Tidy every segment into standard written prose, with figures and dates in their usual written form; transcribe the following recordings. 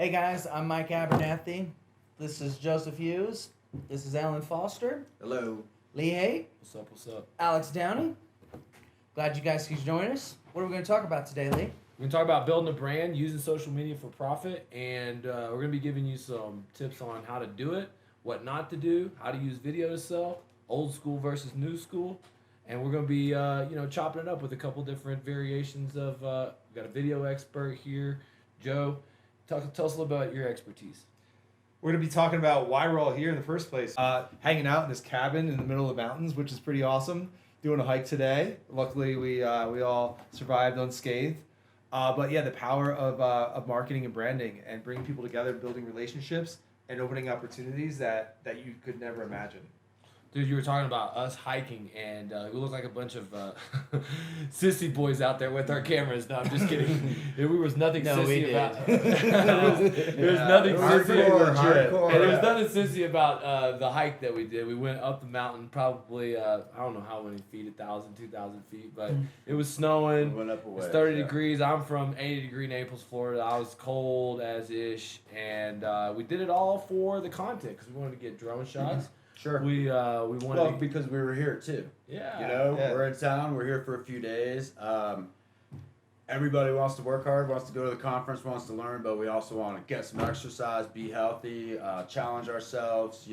Hey guys, I'm Mike Abernathy. This is Joseph Hughes. This is Alan Foster. Hello. Lee Haight. What's up? Alex Downey. Glad you guys could join us. What are we going to talk about today, Lee? We're going to talk about building a brand, using social media for profit, and we're going to be giving you some tips on how to do it, what not to do, how to use video to sell, old school versus new school, and we're going to be chopping it up with a couple different variations of, we've got a video expert here, Joe. Tell us a little about your expertise. We're going to be talking about why we're all here in the first place. Hanging out in this cabin in the middle of the mountains, which is pretty awesome. Doing a hike today. Luckily, we all survived unscathed. But yeah, the power of marketing and branding and bringing people together, building relationships, and opening opportunities that you could never imagine. Dude, you were talking about us hiking, and we look like a bunch of sissy boys out there with our cameras. No, I'm just kidding. There was nothing sissy about. There was nothing sissy. And there was nothing sissy about the hike that we did. We went up the mountain, probably I don't know how many feet, 1,000, 2,000 feet, but it was snowing. We went up a ways, It's 30 degrees. I'm from 80-degree Naples, Florida. I was cold as ish, and we did it all for the content because we wanted to get drone shots. Sure. We wanted because we were here too. Yeah. We're in town. We're here for a few days. Everybody wants to work hard, wants to go to the conference, wants to learn, but we also want to get some exercise, be healthy, challenge ourselves.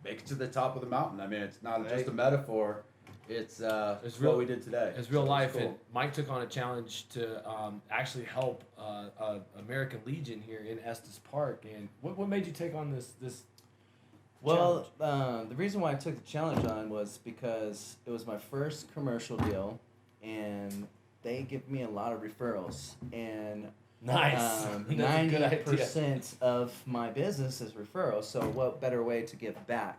Make it to the top of the mountain. I mean, it's not just a metaphor. It's real, what we did today. It's real life. Cool. And Mike took on a challenge to actually help American Legion here in Estes Park. And what made you take on this? Well, the reason why I took the challenge on was because it was my first commercial deal, and they give me a lot of referrals. And Nice. 90% of my business is referrals. So what better way to give back?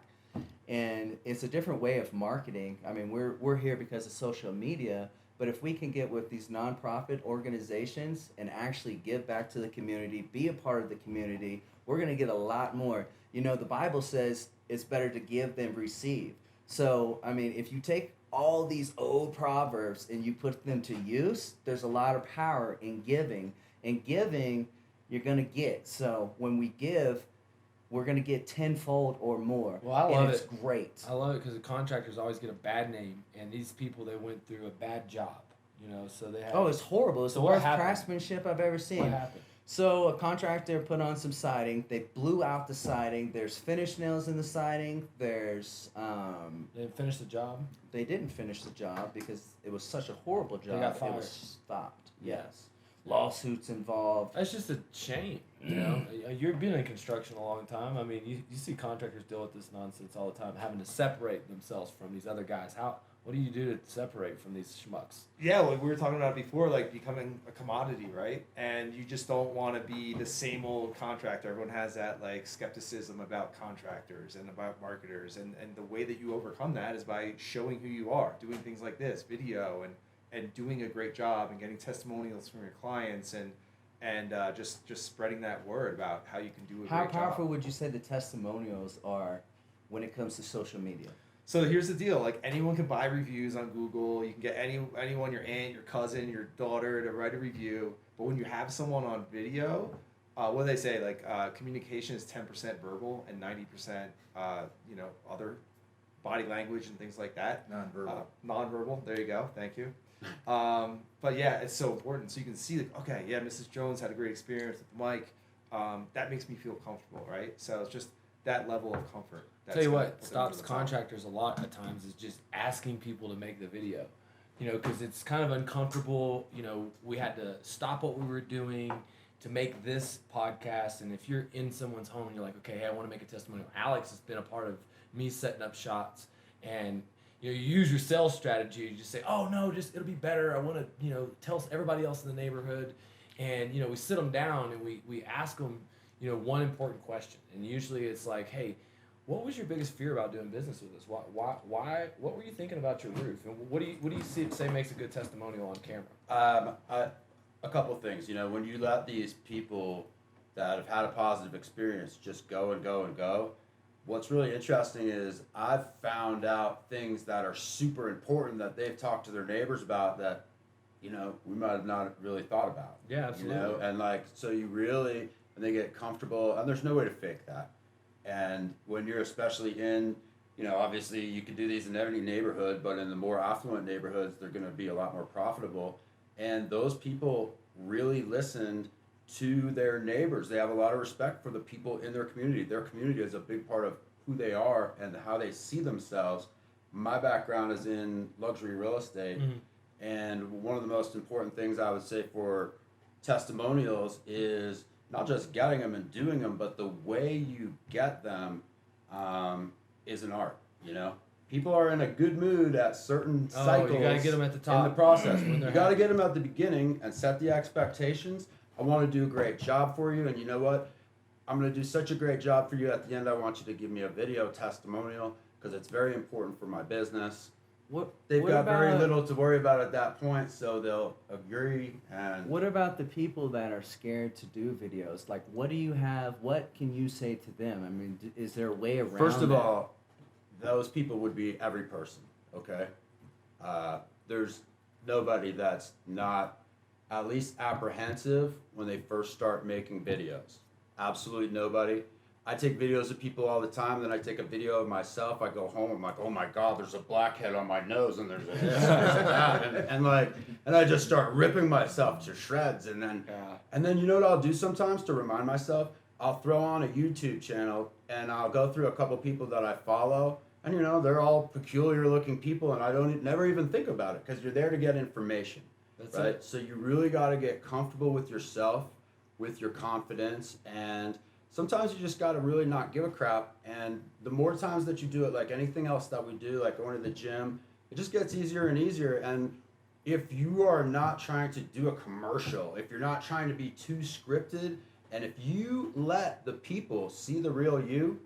And it's a different way of marketing. I mean, we're here because of social media, but if we can get with these nonprofit organizations and actually give back to the community, be a part of the community, we're going to get a lot more. The Bible says it's better to give than receive. So, I mean, if you take all these old proverbs and you put them to use, there's a lot of power in giving. And giving, you're going to get. So when we give, we're going to get tenfold or more. Well, I love it. It's great. I love it because the contractors always get a bad name, and these people, they went through a bad job, so they have... Oh, it's horrible. It's So the what worst happened? craftsmanship I've ever seen. What happened? So a contractor put on some siding. They blew out the siding. There's finish nails in the siding. There's They didn't finish the job? they didn't finish the job because it was such a horrible job. got It fired. was stopped. Yes. Lawsuits involved. That's just a shame, You've been in construction a long time. I mean, you see contractors deal with this nonsense all the time, having to separate themselves from these other guys. What do you do to separate from these schmucks? Yeah, like we were talking about before, like becoming a commodity, right? And you just don't want to be the same old contractor. Everyone has that like skepticism about contractors and about marketers, and the way that you overcome that is by showing who you are, doing things like this, video, and doing a great job and getting testimonials from your clients and just spreading that word about how you can do a How great job. powerful would you say the testimonials are when it comes to social media? So here's the deal: like anyone can buy reviews on Google. You can get anyone, your aunt, your cousin, your daughter, to write a review. But when you have someone on video, what do they say? Like communication is 10% verbal and 90%, other body language and things like that. Nonverbal. There you go. Thank you. But yeah, it's so important. So you can see like, okay, yeah, Mrs. Jones had a great experience with the mic. That makes me feel comfortable, right? So it's just that level of comfort. Tell you what stops contractors a lot at times is just asking people to make the video, because it's kind of uncomfortable. We had to stop what we were doing to make this podcast. And if you're in someone's home and you're like, okay, hey, I want to make a testimonial. Alex has been a part of me setting up shots, and you use your sales strategy. You just say, oh no, it'll be better. I want to, tell everybody else in the neighborhood. And, we sit them down and we ask them, one important question. And usually it's like, hey, what was your biggest fear about doing business with us? Why? What were you thinking about your roof? And what do you say makes a good testimonial on camera? A couple of things. When you let these people that have had a positive experience just go and go and go, what's really interesting is I've found out things that are super important that they've talked to their neighbors about that, we might have not really thought about. Yeah, absolutely. And so you really and they get comfortable, and there's no way to fake that. And when you're especially in, obviously you can do these in every neighborhood, but in the more affluent neighborhoods, they're going to be a lot more profitable. And those people really listened to their neighbors. They have a lot of respect for the people in their community. Their community is a big part of who they are and how they see themselves. My background is in luxury real estate, and one of the most important things I would say for testimonials is not just getting them and doing them, but the way you get them is an art. People are in a good mood at certain cycles. You gotta get them at the top in the process. when they're You gotta happy. get them at the beginning and set the expectations. I want to do a great job for you, and you know what? I'm going to do such a great job for you. At the end, I want you to give me a video testimonial because it's very important for my business. They've got very little to worry about at that point, so they'll agree. And what about the people that are scared to do videos? Like, what do you have? What can you say to them? I mean, is there a way around first of that? all, those people would be every person, okay? There's nobody that's not at least apprehensive when they first start making videos. Absolutely nobody. I take videos of people all the time, then I take a video of myself. I go home, I'm like, oh my God, there's a blackhead on my nose, and there's a this, there's a that, and I just start ripping myself to shreds, and then you know what I'll do sometimes to remind myself? I'll throw on a YouTube channel, and I'll go through a couple people that I follow, and they're all peculiar looking people, and I never even think about it, because you're there to get information. That's right? it. So you really got to get comfortable with yourself, with your confidence, and sometimes you just got to really not give a crap. And the more times that you do it, like anything else that we do, like going to the gym, it just gets easier and easier. And if you are not trying to do a commercial, if you're not trying to be too scripted, and if you let the people see the real you,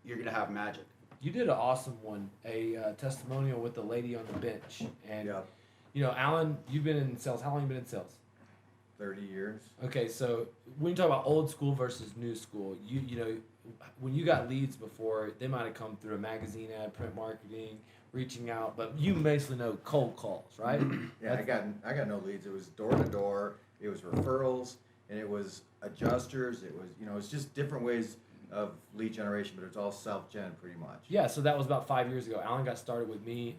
you're going to have magic. You did an awesome one, a testimonial with the lady on the bench. And, Yeah. Alan, you've been in sales. How long have you been in sales? 30 years. Okay, so when you talk about old school versus new school, when you got leads before, they might have come through a magazine ad, print marketing, reaching out, but you basically know cold calls, right? Yeah, I got no leads. It was door to door. It was referrals, and it was adjusters. It was it's just different ways of lead generation, but it's all self-gen pretty much. Yeah, so that was about 5 years ago. Alan got started with me.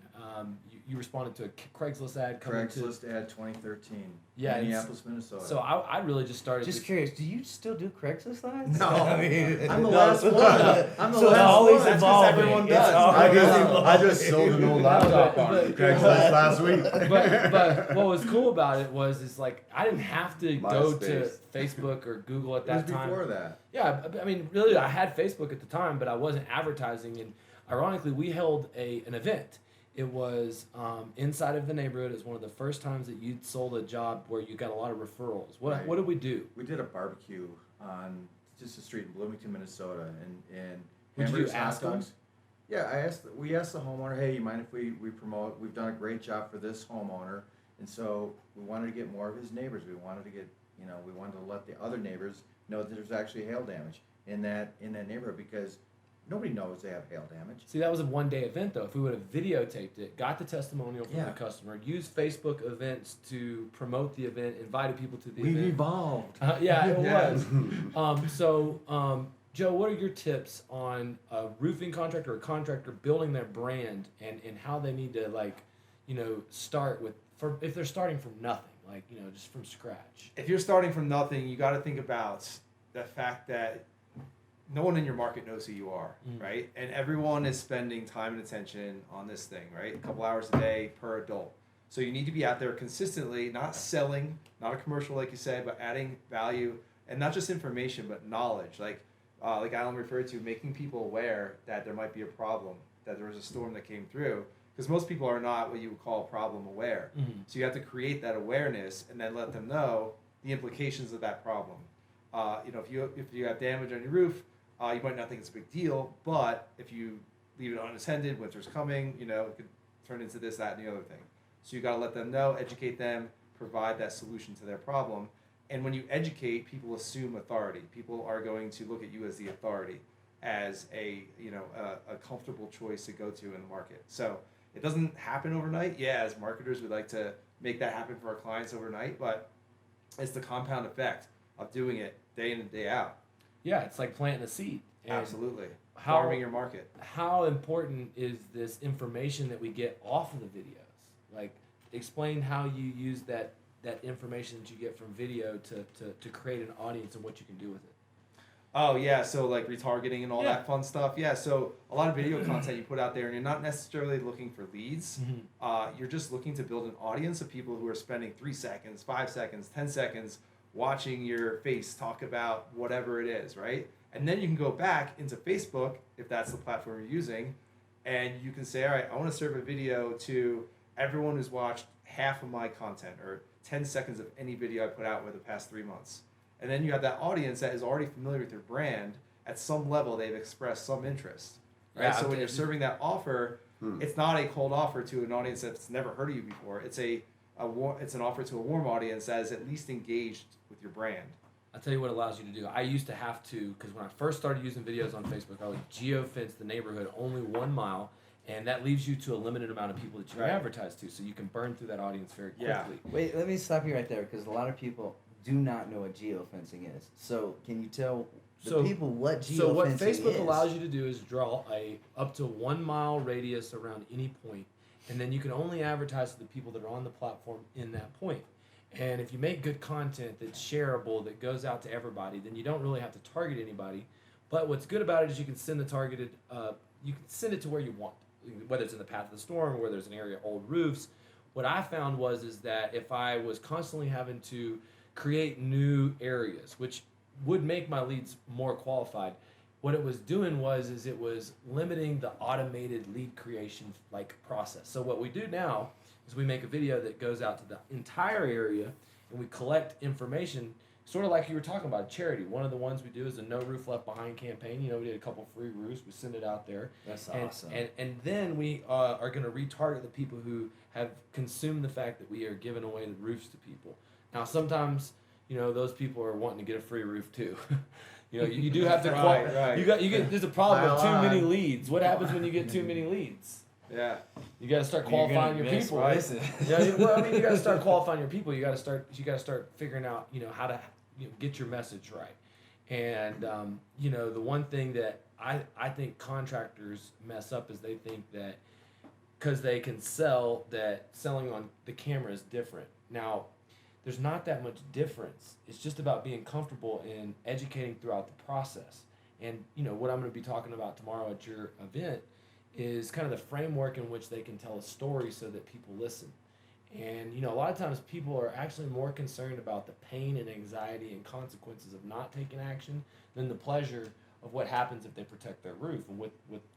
You responded to a Craigslist ad coming Craigslist ad 2013. Yeah, Minneapolis, Minnesota. So I really just started. Just curious, do you still do Craigslist ads? No, I mean, I'm the last one. I'm the So it's last always one. That's 'cause evolving. everyone It's does. always I just sold an old laptop on Craigslist last week. but what was cool about it was like I didn't have to go to MySpace. Facebook or Google at It was that time. before that. Yeah, I mean, really, I had Facebook at the time, but I wasn't advertising. And ironically, we held an event. It was inside of the neighborhood. It was one of the first times that you'd sold a job where you got a lot of referrals. Right. What did we do? We did a barbecue on just a street in Bloomington, Minnesota, and Would you hamburgers, ask hot them? dogs. Yeah, we asked the homeowner, hey, you mind if we promote? We've done a great job for this homeowner, and so we wanted to get more of his neighbors. We wanted to get, we wanted to let the other neighbors know that there's actually hail damage in that neighborhood, because nobody knows they have hail damage. See, that was a one-day event, though. If we would have videotaped it, got the testimonial from the customer, used Facebook events to promote the event, invited people to the We've event. evolved. Yeah, it was. Joe, what are your tips on a roofing contractor or contractor building their brand and how they need to start with if they're starting from nothing, just from scratch? If you're starting from nothing, you got to think about the fact that no one in your market knows who you are, right? And everyone is spending time and attention on this thing, right? A couple hours a day per adult. So you need to be out there consistently, not selling, not a commercial like you said, but adding value, and not just information, but knowledge. Like Alan referred to, making people aware that there might be a problem, that there was a storm that came through, because most people are not what you would call problem aware. So you have to create that awareness and then let them know the implications of that problem. If you have damage on your roof, you might not think it's a big deal, but if you leave it unattended, winter's coming, it could turn into this, that, and the other thing. So you got to let them know, educate them, provide that solution to their problem. And when you educate, people assume authority. People are going to look at you as the authority, as a comfortable choice to go to in the market. So it doesn't happen overnight. Yeah, as marketers, we'd like to make that happen for our clients overnight, but it's the compound effect of doing it day in and day out. Yeah, it's like planting a seed. And Absolutely. how- Farming your market. How important is this information that we get off of the videos? Like, explain how you use that information that you get from video to create an audience and what you can do with it. Oh yeah, so like retargeting and all Yeah. that fun stuff. Yeah, so a lot of video content you put out there, and you're not necessarily looking for leads. You're just looking to build an audience of people who are spending 3 seconds, 5 seconds, 10 seconds watching your face talk about whatever it is, right? And then you can go back into Facebook, if that's the platform you're using, and you can say, all right, I want to serve a video to everyone who's watched half of my content or 10 seconds of any video I put out over the past 3 months. And then you have that audience that is already familiar with your brand. At some level, they've expressed some interest, right? Yeah, So when you're serving that offer, it's not a cold offer to an audience that's never heard of you before. It's it's an offer to a warm audience that is at least engaged with your brand. I'll tell you what it allows you to do. I used to have to, because when I first started using videos on Facebook, I would geo-fence the neighborhood only 1 mile, and that leaves you to a limited amount of people that you can advertise to, so you can burn through that audience very quickly. Yeah. Wait, let me stop you right there because a lot of people do not know what geofencing is. So can you tell the people what geofencing is? So what Facebook allows you to do is draw a up to 1 mile radius around any point, and then you can only advertise to the people that are on the platform in that point. And if you make good content that's shareable, that goes out to everybody, then you don't really have to target anybody. But what's good about it is you can send the targeted, you can send it to where you want, whether it's in the path of the storm or where there's an area of old roofs. What I found is that if I was constantly having to create new areas, which would make my leads more qualified, what it was doing is it was limiting the automated lead creation process. So what we do now is we make a video that goes out to the entire area and we collect information, sort of like you were talking about, charity. One of the ones we do is a No Roof Left Behind campaign. You know, we did a couple free roofs. We send it out there. That's and, awesome. And then we are going to retarget the people who have consumed the fact that we are giving away the roofs to people. Now, sometimes, you know, those people are wanting to get a free roof too. You know, you do have to Right. You get there's a problem with too Pile many on. leads. What happens when you get too many leads? Yeah. You got to start qualifying your people, right? Yeah, well, I mean, you got to start qualifying your people. You got to start figuring out, you know, how to get your message right. And you know, the one thing that I think contractors mess up is they think that because they can sell, that selling on the camera is different. Now, there's not that much difference. It's just about being comfortable and educating throughout the process. And you know what I'm going to be talking about tomorrow at your event is kind of the framework in which they can tell a story so that people listen. And you know, a lot of times people are actually more concerned about the pain and anxiety and consequences of not taking action than the pleasure of what happens if they protect their roof. And with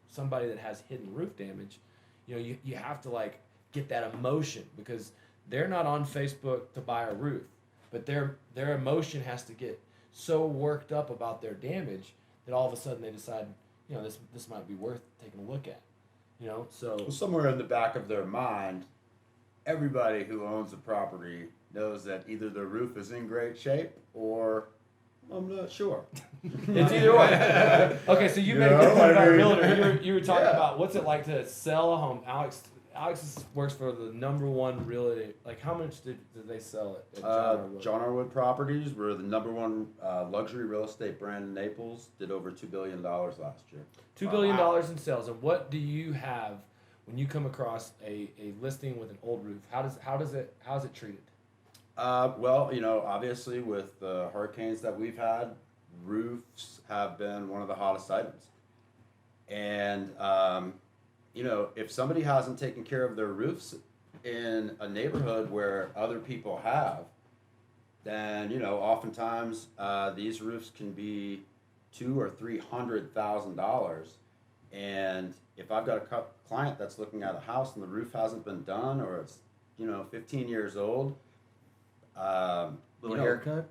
somebody that has hidden roof damage, you know, you have to like get that emotion, because they're not on Facebook to buy a roof, but their emotion has to get so worked up about their damage that all of a sudden they decide, you know, this might be worth taking a look at. You know, so Well, somewhere in the back of their mind, everybody who owns a property knows that either their roof is in great shape or I'm not sure. it's either way. Okay, so you made a good point about a realtor. You were talking about what's it like to sell a home. Alex works for the #1 realty. Like, how much did they sell it at John R. Wood Properties, we're the #1 luxury real estate brand in Naples. Did over $2 billion last year. $2 billion in sales. And what do you have when you come across a listing with an old roof? How is it treated? Well, you know, obviously with the hurricanes that we've had, roofs have been one of the hottest items. And, you know, if somebody hasn't taken care of their roofs in a neighborhood where other people have, then, you know, oftentimes these roofs can be $200,000 or $300,000. And if I've got a client that's looking at a house and the roof hasn't been done, or it's, you know, 15 years old, Little you know, haircut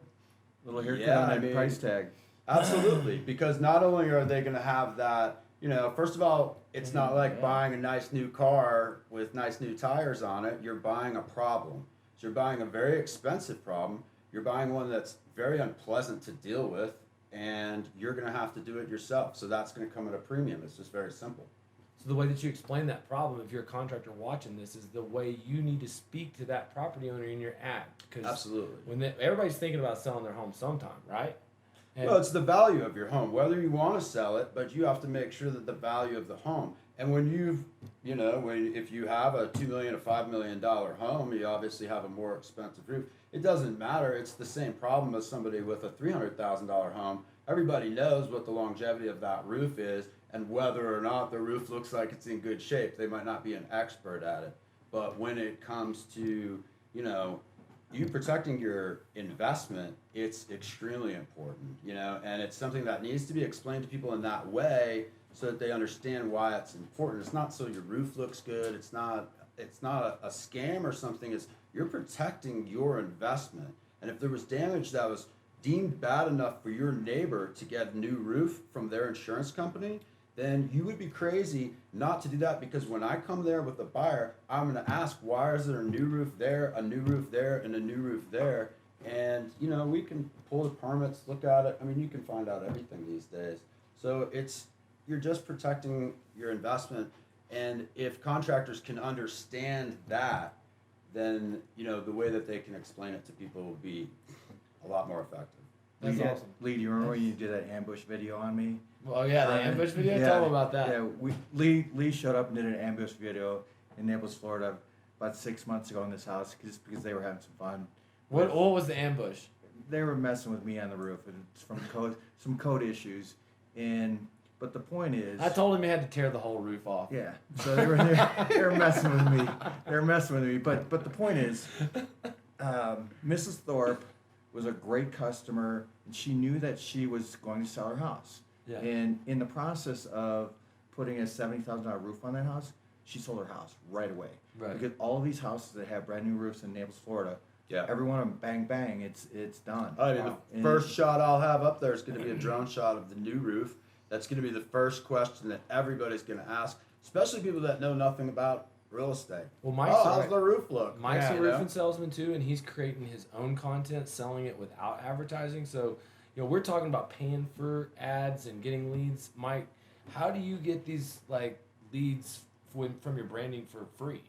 yeah, on I that mean, price tag. Absolutely, because not only are they going to have that, you know, first of all, it's not like buying a nice new car with nice new tires on it. You're buying a problem. So you're buying a very expensive problem. You're buying one that's very unpleasant to deal with, and you're going to have to do it yourself. So that's going to come at a premium. It's just very simple. So the way that you explain that problem, if you're a contractor watching this, is the way you need to speak to that property owner in your ad. 'Cause Absolutely. when everybody's thinking about selling their home sometime, right? And Well, it's the value of your home, whether you want to sell it, but you have to make sure that the value of the home. And when if you have a $2 million or $5 million home, you obviously have a more expensive roof. It doesn't matter. It's the same problem as somebody with a $300,000 home. Everybody knows what the longevity of that roof is and whether or not the roof looks like it's in good shape. They might not be an expert at it. But when it comes to, you protecting your investment, it's extremely important, and it's something that needs to be explained to people in that way so that they understand why it's important. It's not so your roof looks good. It's not a scam or something. It's you're protecting your investment. And if there was damage that was deemed bad enough for your neighbor to get a new roof from their insurance company, then you would be crazy not to do that, because when I come there with a buyer, I'm going to ask, why is there a new roof there, a new roof there, and a new roof there? And, we can pull the permits, look at it. I mean, you can find out everything these days. So you're just protecting your investment. And if contractors can understand that, then, the way that they can explain it to people will be a lot more effective. That's Lee, awesome. Lee, do you remember when you did that ambush video on me? Well, yeah, the ambush video. Tell them about that. Yeah, Lee showed up and did an ambush video in Naples, Florida, about 6 months ago in this house because they were having some fun. What was the ambush? They were messing with me on the roof, and it's from some code issues. But the point is, I told him he had to tear the whole roof off. yeah. So they were messing with me. They were messing with me. But the point is, Mrs. Thorpe was a great customer, and she knew that she was going to sell her house. Yeah. And in the process of putting a $70,000 roof on that house, she sold her house right away. Right. Because all of these houses that have brand new roofs in Naples, Florida, Yeah. every one of them, bang, bang, it's done. I mean, Wow. the first shot I'll have up there is going to be a drone shot of the new roof. That's going to be the first question that everybody's going to ask, especially people that know nothing about real estate. Well, how's the roof look? Mike's Yeah, a roofing salesman too, and he's creating his own content, selling it without advertising. So, we're talking about paying for ads and getting leads. Mike, how do you get these leads from your branding for free?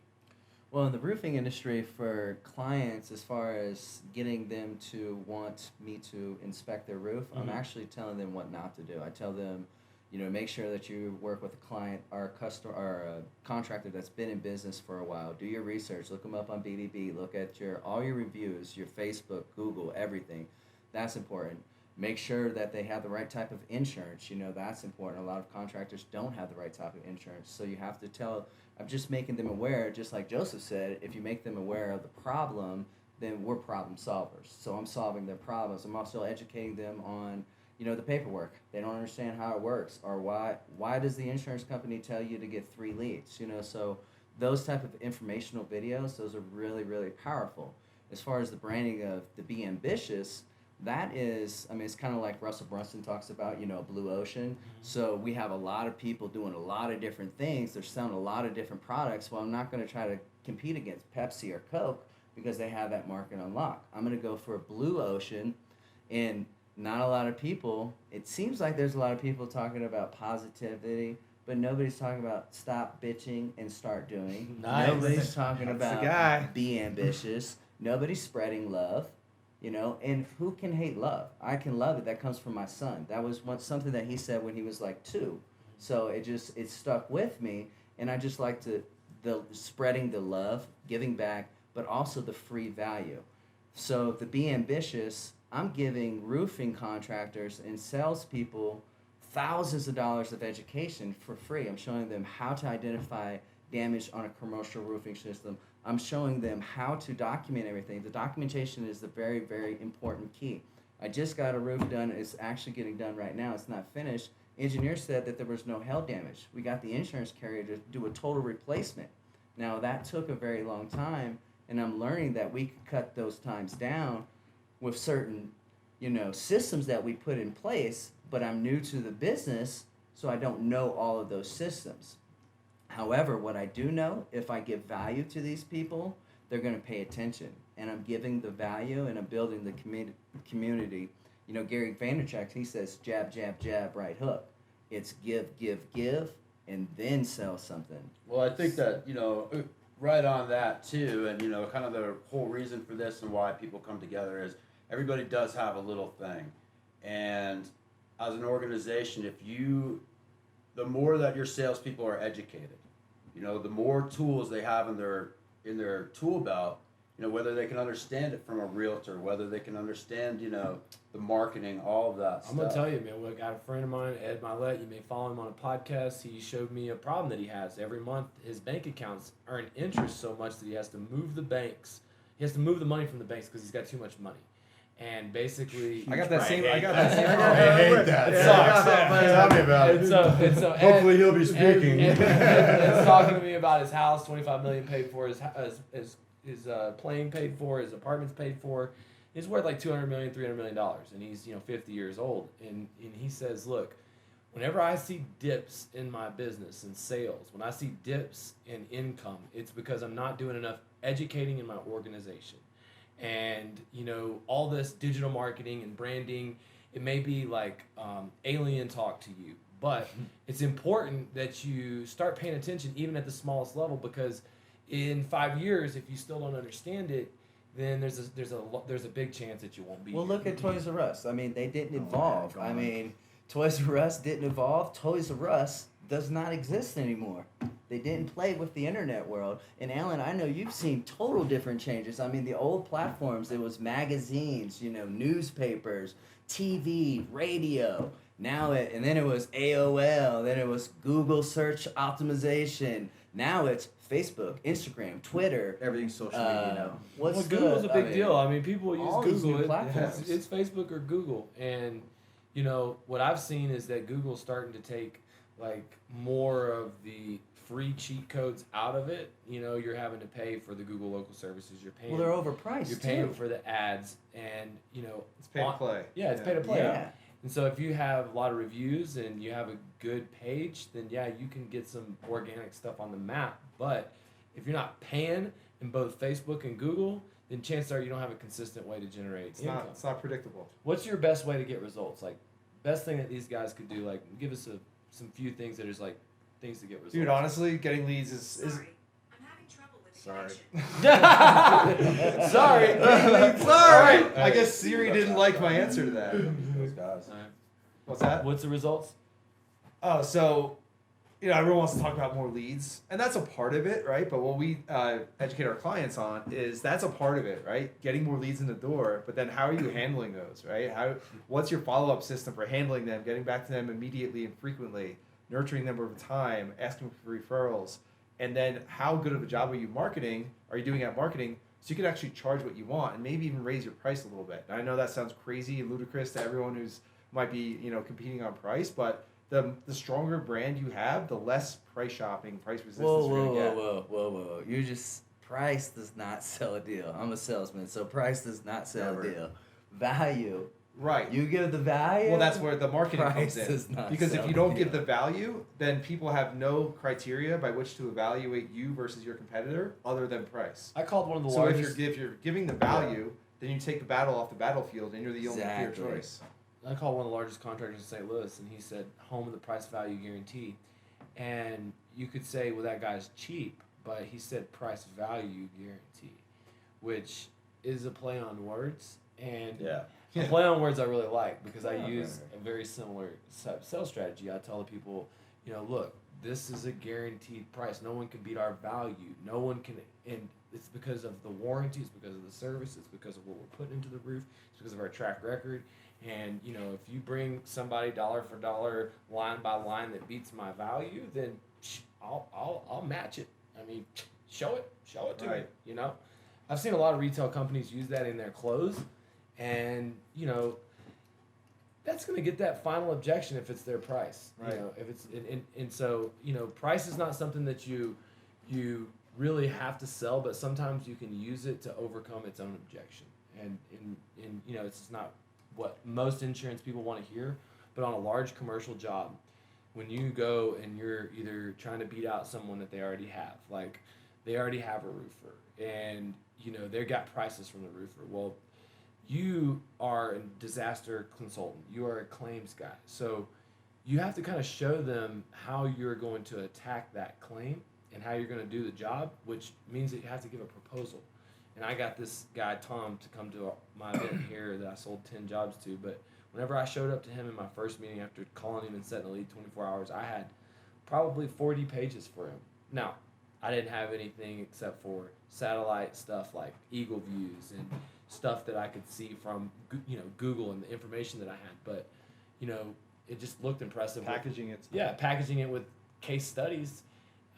Well, in the roofing industry, for clients, as far as getting them to want me to inspect their roof, I'm actually telling them what not to do. I tell them, make sure that you work with a client or a customer or a contractor that's been in business for a while. Do your research. Look them up on BBB. Look at all your reviews, your Facebook, Google, everything. That's important. Make sure that they have the right type of insurance. That's important. A lot of contractors don't have the right type of insurance. So you have to I'm just making them aware, just like Joseph said, if you make them aware of the problem, then we're problem solvers. So I'm solving their problems. I'm also educating them on, the paperwork. They don't understand how it works, or why does the insurance company tell you to get 3 leads? So those type of informational videos, those are really, really powerful. As far as the branding of the Be Ambitious, that is, it's kind of like Russell Brunson talks about, blue ocean. So we have a lot of people doing a lot of different things. They're selling a lot of different products. Well, I'm not going to try to compete against Pepsi or Coke because they have that market unlocked. I'm going to go for a blue ocean, and not a lot of people, it seems like there's a lot of people talking about positivity, but nobody's talking about stop bitching and start doing. Nice. Nobody's talking That's the about guy. be ambitious. Nobody's spreading love. And who can hate love? I can love it. That comes from my son. That was something that he said when he was like 2. So it stuck with me, and I just like the spreading the love, giving back, but also the free value. So the Be Ambitious, I'm giving roofing contractors and salespeople thousands of dollars of education for free. I'm showing them how to identify damage on a commercial roofing system. I'm showing them how to document everything. The documentation is the very, very important key. I just got a roof done. It's actually getting done right now. It's not finished. Engineer said that there was no hail damage. We got the insurance carrier to do a total replacement. Now, that took a very long time, and I'm learning that we could cut those times down with certain, systems that we put in place, but I'm new to the business, so I don't know all of those systems. However, what I do know, if I give value to these people, they're going to pay attention. And I'm giving the value, and I'm building the community. Gary Vaynerchuk, he says, jab, jab, jab, right hook. It's give, give, give, and then sell something. Well, I think that, right on that too, and, kind of the whole reason for this and why people come together is everybody does have a little thing. And as an organization, the more that your salespeople are educated, the more tools they have in their tool belt, whether they can understand it from a realtor, whether they can understand, the marketing, all of that stuff. I'm gonna tell you, man. I got a friend of mine, Ed Milet. You may follow him on a podcast. He showed me a problem that he has. Every month, his bank accounts earn interest so much that he has to move the banks. He has to move the money from the banks because he's got too much money. And basically, I got that same. I hate that. It sucks. Tell me about it. So Hopefully he'll be speaking. Ed's talking to me about his house, $25 million paid for, his plane paid for, his apartment's paid for. He's worth like $200 million, $300 million, and he's 50 years old. And he says, look, whenever I see dips in my business and sales, when I see dips in income, it's because I'm not doing enough educating in my organization. And all this digital marketing and branding, it may be like alien talk to you, but it's important that you start paying attention even at the smallest level, because in 5 years, if you still don't understand it, then there's a big chance that you won't be. Well, here. look at Toys R Us. I mean, they didn't Oh, evolve. my God. I mean, Toys R Us didn't evolve. Toys R Us does not exist anymore. They didn't play with the internet world. And Alan, I know you've seen total different changes. I mean, the old platforms, it was magazines, newspapers, TV, radio. And then it was AOL, then it was Google search optimization. Now it's Facebook, Instagram, Twitter. Everything's social media now. Well, Google's a big deal. I mean, people all use these Google. new platforms. It's Facebook or Google, and what I've seen is that Google's starting to take like more of the free cheat codes out of it. You're having to pay for the Google local services. You're paying. Well, they're overpriced. You're paying too. for the ads, and It's pay to play. Yeah, it's pay to play. Yeah. And so if you have a lot of reviews and you have a good page, then yeah, you can get some organic stuff on the map. But if you're not paying in both Facebook and Google, then chances are you don't have a consistent way to generate income. It's not predictable. What's your best way to get results? Like, best thing that these guys could do, like, give us some few things that is like things to get results. Dude, honestly, getting leads is Sorry, I'm having trouble with the Sorry. connection. Sorry. Sorry. I guess Siri didn't like my answer to that. Those guys. All right. What's that? What's the results? Oh, so, everyone wants to talk about more leads, and that's a part of it, right? But what we educate our clients on is that's a part of it, right? Getting more leads in the door, but then how are you handling those, right? What's your follow-up system for handling them, getting back to them immediately and frequently, nurturing them over time, asking for referrals, and then how good of a job are you doing at marketing, so you can actually charge what you want and maybe even raise your price a little bit. And I know that sounds crazy and ludicrous to everyone who's might be competing on price, but the stronger brand you have, the less price shopping, price resistance you're gonna get. Whoa. Price does not sell a deal. I'm a salesman, so price does not sell Never. a deal. Value. Right. You give the value. Well, that's where the marketing Price comes does in. not Because sell if you don't the give deal. the value, then people have no criteria by which to evaluate you versus your competitor other than price. I called one of the So largest. if you're giving the value, then you take the battle off the battlefield and you're the only clear Exactly. choice. I called one of the largest contractors in St. Louis, and he said, home of the price value guarantee. And you could say, well, that guy's cheap, but he said price value guarantee, which is a play on words. And Yeah. a play on words I really like because I Yeah, use right. a very similar sales strategy. I tell the people, look, this is a guaranteed price. No one can beat our value. No one can, and it's because of the warranty, it's because of the service, it's because of what we're putting into the roof, it's because of our track record. And if you bring somebody dollar for dollar, line by line that beats my value, then I'll match it. I mean, show it to Right. me. I've seen a lot of retail companies use that in their clothes, and that's going to get that final objection if it's their price. Right. If it's and so price is not something that you really have to sell, but sometimes you can use it to overcome its own objection. And it's not what most insurance people want to hear, but on a large commercial job, when you go and you're either trying to beat out someone that they already have, like they already have a roofer, and they got prices from the roofer. Well, you are a disaster consultant. You are a claims guy. So you have to kind of show them how you're going to attack that claim and how you're going to do the job, which means that you have to give a proposal. And I got this guy, Tom, to come to my event here that I sold 10 jobs to, but Whenever I showed up to him in my first meeting after calling him and setting a lead 24 hours, I had probably 40 pages for him. Now, I didn't have anything except for satellite stuff like eagle views and stuff that I could see from Google and the information that I had, but it just looked impressive. Packaging it. Yeah, packaging it with case studies.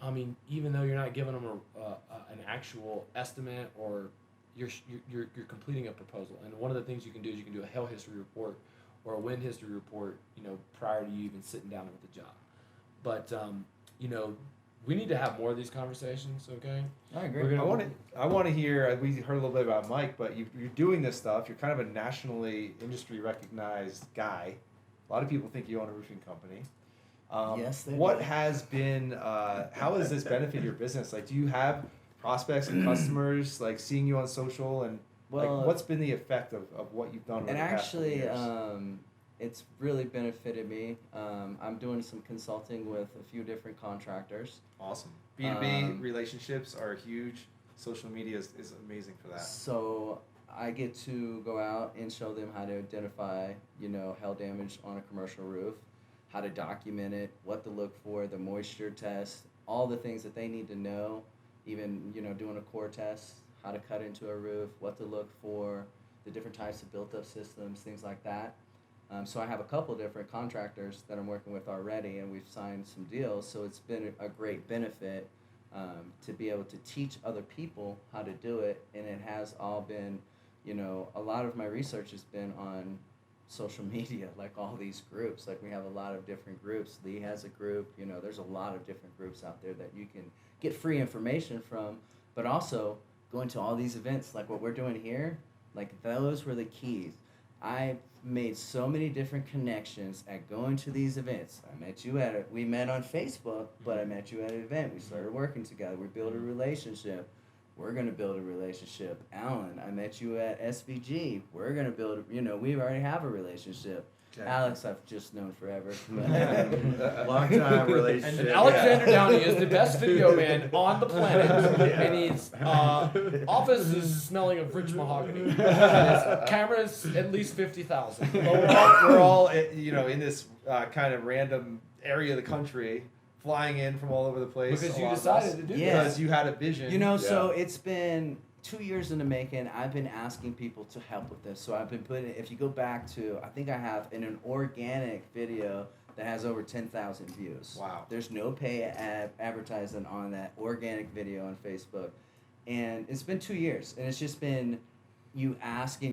I mean, even though you're not giving them an actual estimate, or you're completing a proposal. And one of the things you can do is you can do a hail history report or a wind history report, prior to you even sitting down with the job. But we need to have more of these conversations. Okay. I agree. I want to hear. We heard a little bit about Mike, but you're doing this stuff. You're kind of a nationally industry recognized guy. A lot of people think you own a roofing company. Yes, they what do. has been? How has this benefited your business? Like, do you have prospects and customers like seeing you on social, and Well, what's been the effect of what you've done? Over And the past couple actually, years? it's really benefited me. I'm doing some consulting with a few different contractors. Awesome. B2B relationships are huge. Social media is amazing for that. So I get to go out and show them how to identify, hail damage on a commercial roof, how to document it, what to look for, the moisture test, all the things that they need to know, even, doing a core test, how to cut into a roof, what to look for, the different types of built-up systems, things like that. So I have a couple different contractors that I'm working with already, and we've signed some deals, so it's been a great benefit to be able to teach other people how to do it, and it has all been, a lot of my research has been on social media, like all these groups. Like, we have a lot of different groups. Lee has a group, there's a lot of different groups out there that you can get free information from, but also going to all these events, like what we're doing here, like those were the keys. I made so many different connections at going to these events. I met you we met on Facebook, but I met you at an event. We started working together. We built a relationship. We're going to build a relationship. Alan, I met you at SVG. We're going to build, we already have a relationship. Okay. Alex, I've just known forever. Long time relationship. And Alexander Downey is the best video man on the planet, and his office is smelling of rich mahogany. And his camera's at least 50,000. We're all in this kind of random area of the country, flying in from all over the place. Because a you lot of decided us, to do Yeah. because you had a vision. So it's been 2 years in the making. I've been asking people to help with this. So I've been putting, if you go back to, I think I have in an organic video that has over 10,000 views. Wow. There's no pay advertising on that organic video on Facebook. And it's been 2 years. And it's just been you asking